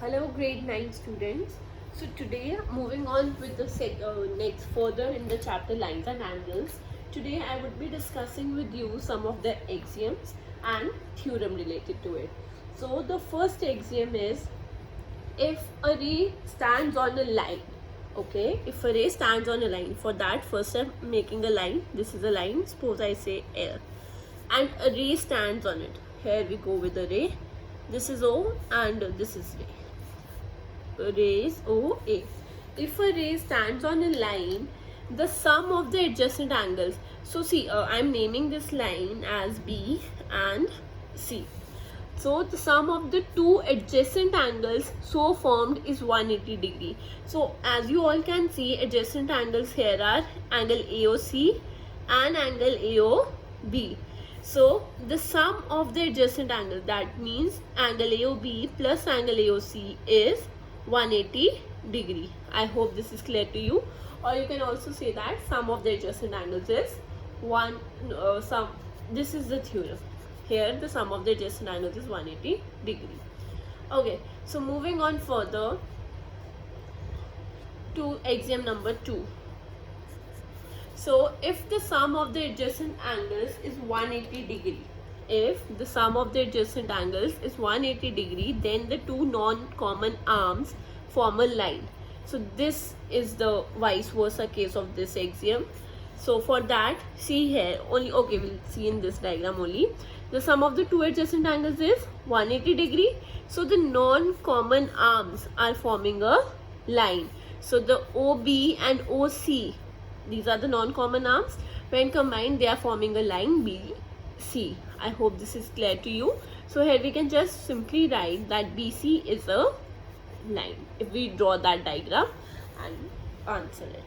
Hello grade 9 students. So today moving on with the next further in the chapter lines and angles. Today I would be discussing with you some of the axioms and theorem related to it. So the first axiom is if a ray stands on a line. Okay, if a ray stands on a line, for that first I'm making a line. This is a line, suppose I say L, and a ray stands on it. Here we go with the ray. This is O and this is ray. Rays OA. If a ray stands on a line, the sum of the adjacent angles. So see, I'm naming this line as B and C. So the sum of the two adjacent angles so formed is 180 degree. So as you all can see, adjacent angles here are angle AOC and angle AOB. So the sum of the adjacent angles, that means angle AOB plus angle AOC, is 180 degree. I hope this is clear to you. Or you can also say that sum of the adjacent angles is this is the theorem. Here the sum of the adjacent angles is 180 degree. Okay, so moving on further to axiom number 2. So if the sum of the adjacent angles is 180 degree, if the sum of the adjacent angles is 180 degree, then the two non-common arms form a line. So this is the vice versa case of this axiom. So for that, see here only, okay, we'll see in this diagram only. The sum of the two adjacent angles is 180 degree. So the non-common arms are forming a line. So the OB and OC, these are the non-common arms. When combined, they are forming a line BC. I hope this is clear to you. So here we can just simply write that BC is a line if we draw that diagram and answer it.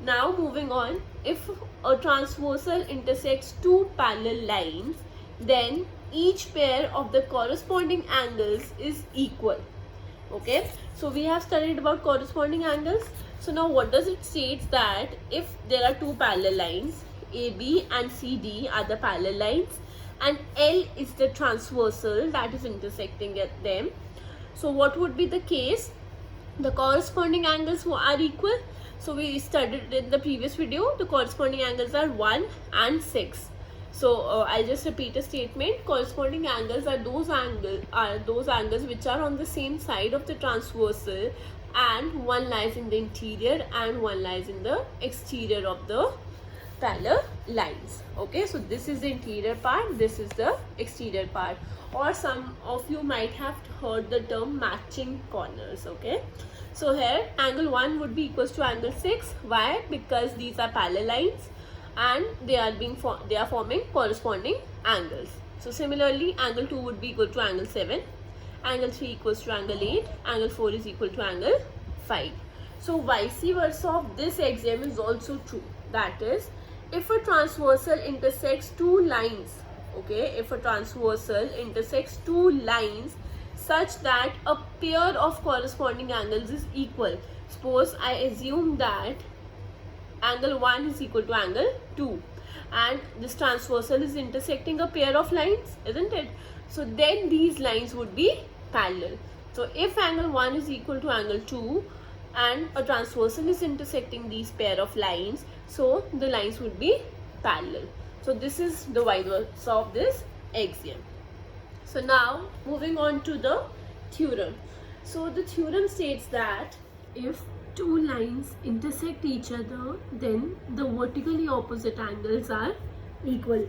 Now moving on, if a transversal intersects two parallel lines, then each pair of the corresponding angles is equal. Okay, so we have studied about corresponding angles. So now what does it state? That if there are two parallel lines, AB and CD are the parallel lines, and L is the transversal that is intersecting at them. So what would be the case? The corresponding angles are equal. So we studied in the previous video, the corresponding angles are 1 and 6. So I'll just repeat a statement. Corresponding angles are those angles which are on the same side of the transversal, and one lies in the interior and one lies in the exterior of the parallel lines. Okay, so this is the interior part, this is the exterior part. Or some of you might have heard the term matching corners. Okay, so here angle 1 would be equals to angle 6. Why? Because these are parallel lines and they are forming corresponding angles. So similarly, angle 2 would be equal to angle 7, angle 3 equals to angle 8, angle 4 is equal to angle 5. So vice versa of this axiom is also true. That is, if a transversal intersects two lines, okay, if a transversal intersects two lines such that a pair of corresponding angles is equal. Suppose I assume that angle 1 is equal to angle 2 and this transversal is intersecting a pair of lines, isn't it? So then these lines would be parallel. So if angle 1 is equal to angle 2 and a transversal is intersecting these pair of lines, so the lines would be parallel. So this is the vice versa of this axiom. So now moving on to the theorem. So the theorem states that if two lines intersect each other, then the vertically opposite angles are equal.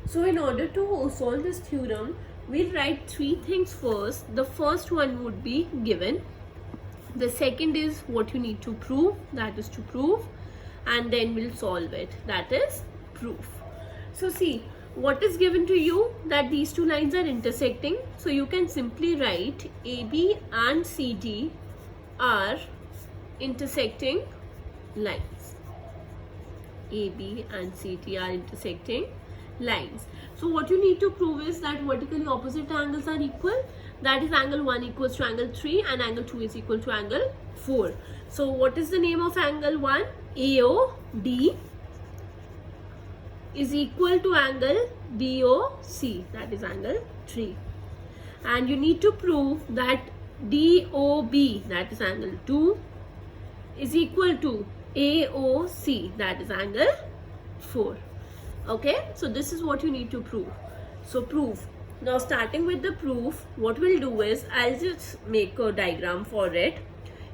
So in order to solve this theorem, we'll write three things first. The first one would be given. The second is what you need to prove, that is to prove, and then we'll solve it, that is proof. So see, what is given to you? That these two lines are intersecting. So you can simply write AB and CD are intersecting lines. AB and CD are intersecting lines. So what you need to prove is that vertically opposite angles are equal. That is, angle 1 equals to angle 3 and angle 2 is equal to angle 4. So what is the name of angle 1? AOD is equal to angle BOC, that is angle 3. And you need to prove that DOB, that is angle 2, is equal to AOC, that is angle 4. Okay, so this is what you need to prove. So prove. Now starting with the proof, what we'll do is I'll just make a diagram for it.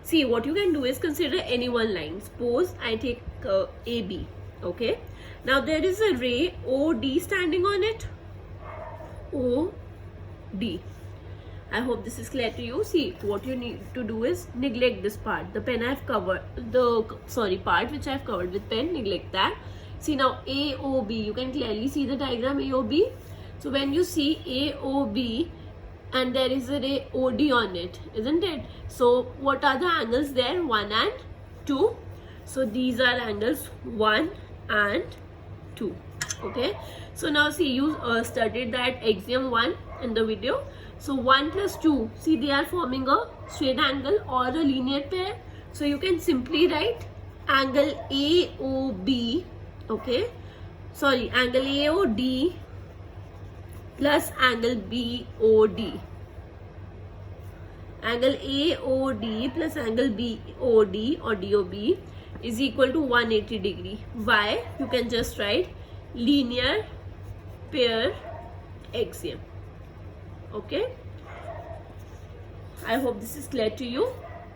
See, what you can do is consider any one line. Suppose I take AB. Okay, now there is a ray OD standing on it. OD. I hope this is clear to you. See, what you need to do is neglect this part. The pen I've covered, part which I've covered with pen, neglect that. See now AOB, you can clearly see the diagram AOB. So when you see AOB and there is a ray OD on it, isn't it? So what are the angles there? 1 and 2. So these are angles 1 and 2. Okay. So now see, you studied that axiom 1 in the video. So 1 plus 2, see they are forming a straight angle or a linear pair. So you can simply write angle AOB, okay, sorry, angle AOD plus angle BOD. Angle AOD plus angle BOD or DOB is equal to 180 degree. Why? You can just write linear pair axiom. Okay, I hope this is clear to you.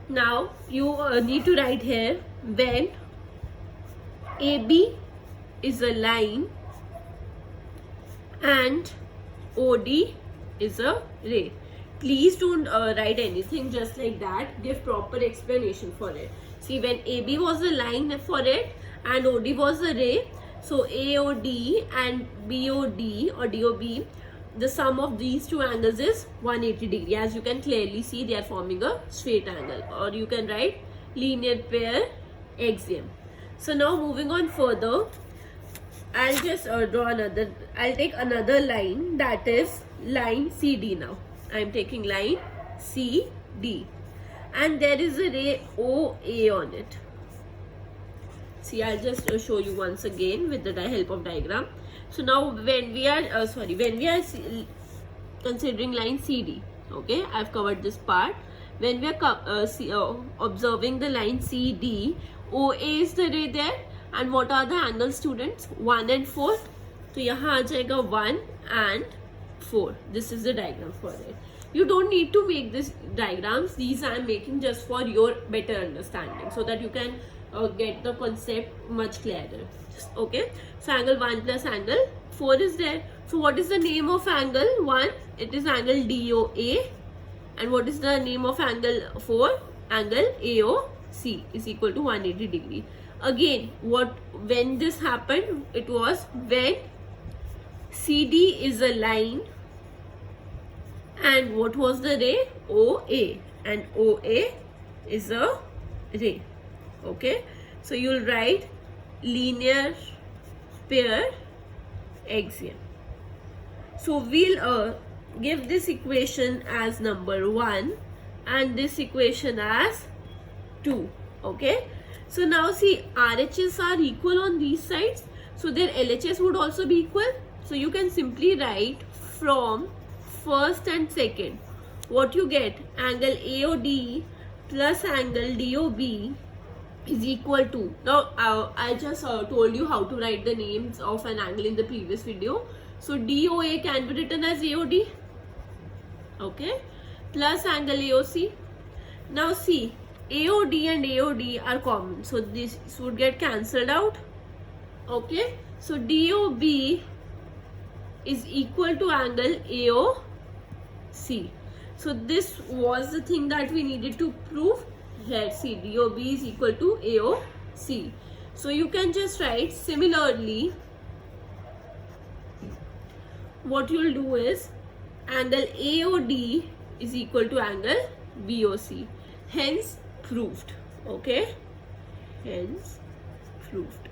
Now you need to write here when AB is a line and OD is a ray. Please don't write anything just like that. Give proper explanation for it. See, when AB was a line for it and OD was a ray, so AOD and BOD or DOB, the sum of these two angles is 180 degree. As you can clearly see, they are forming a straight angle, or you can write linear pair axiom. So now moving on further, I'll just I'll take another line, that is line CD. Now I'm taking line CD and there is a ray OA on it. See, I'll just show you once again with the help of diagram. So now when we are considering line CD, okay, I've covered this part. When we are observing the line CD, OA is the ray there, and what are the angles, students? 1 and 4. So यहाँ आ जाएगा 1 and 4. This is the diagram for it. You don't need to make this diagrams. These I am making just for your better understanding, so that you can get the concept much clearer. Okay, so angle 1 plus angle 4 is there. So what is the name of angle 1? It is angle DOA. And what is the name of angle 4? Angle AOC is equal to 180 degree. Again, when this happened, it was when CD is a line and what was the ray? OA, and OA is a ray. Okay, so you'll write linear pair axiom. So we'll give this equation as number 1 and this equation as 2. Okay, so now see, RHS are equal on these sides, so their LHS would also be equal. So you can simply write from first and second, what you get, angle AOD plus angle DOB is equal to, now I just told you how to write the names of an angle in the previous video. So DOA can be written as AOD, okay, plus angle AOC. Now see, AOD and AOD are common, so this would get cancelled out. Okay, so DOB is equal to angle AOC. So this was the thing that we needed to prove. Here, see, DOB is equal to AOC. So you can just write similarly. What you'll do is angle AOD is equal to angle BOC. Hence proved. Okay, hence proved.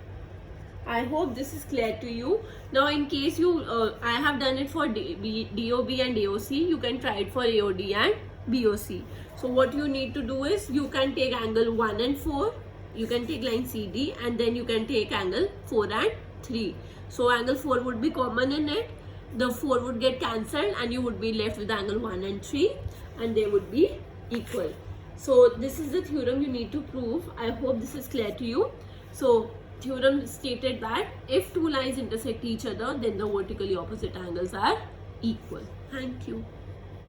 I hope this is clear to you. Now in case you I have done it for DOB and AOC, you can try it for AOD and BOC. So what you need to do is, you can take angle 1 and 4, you can take line CD, and then you can take angle 4 and 3. So angle 4 would be common in it, the 4 would get cancelled and you would be left with angle 1 and 3 and they would be equal. So this is the theorem you need to prove. I hope this is clear to you. So theorem stated that if two lines intersect each other, then the vertically opposite angles are equal. Thank you.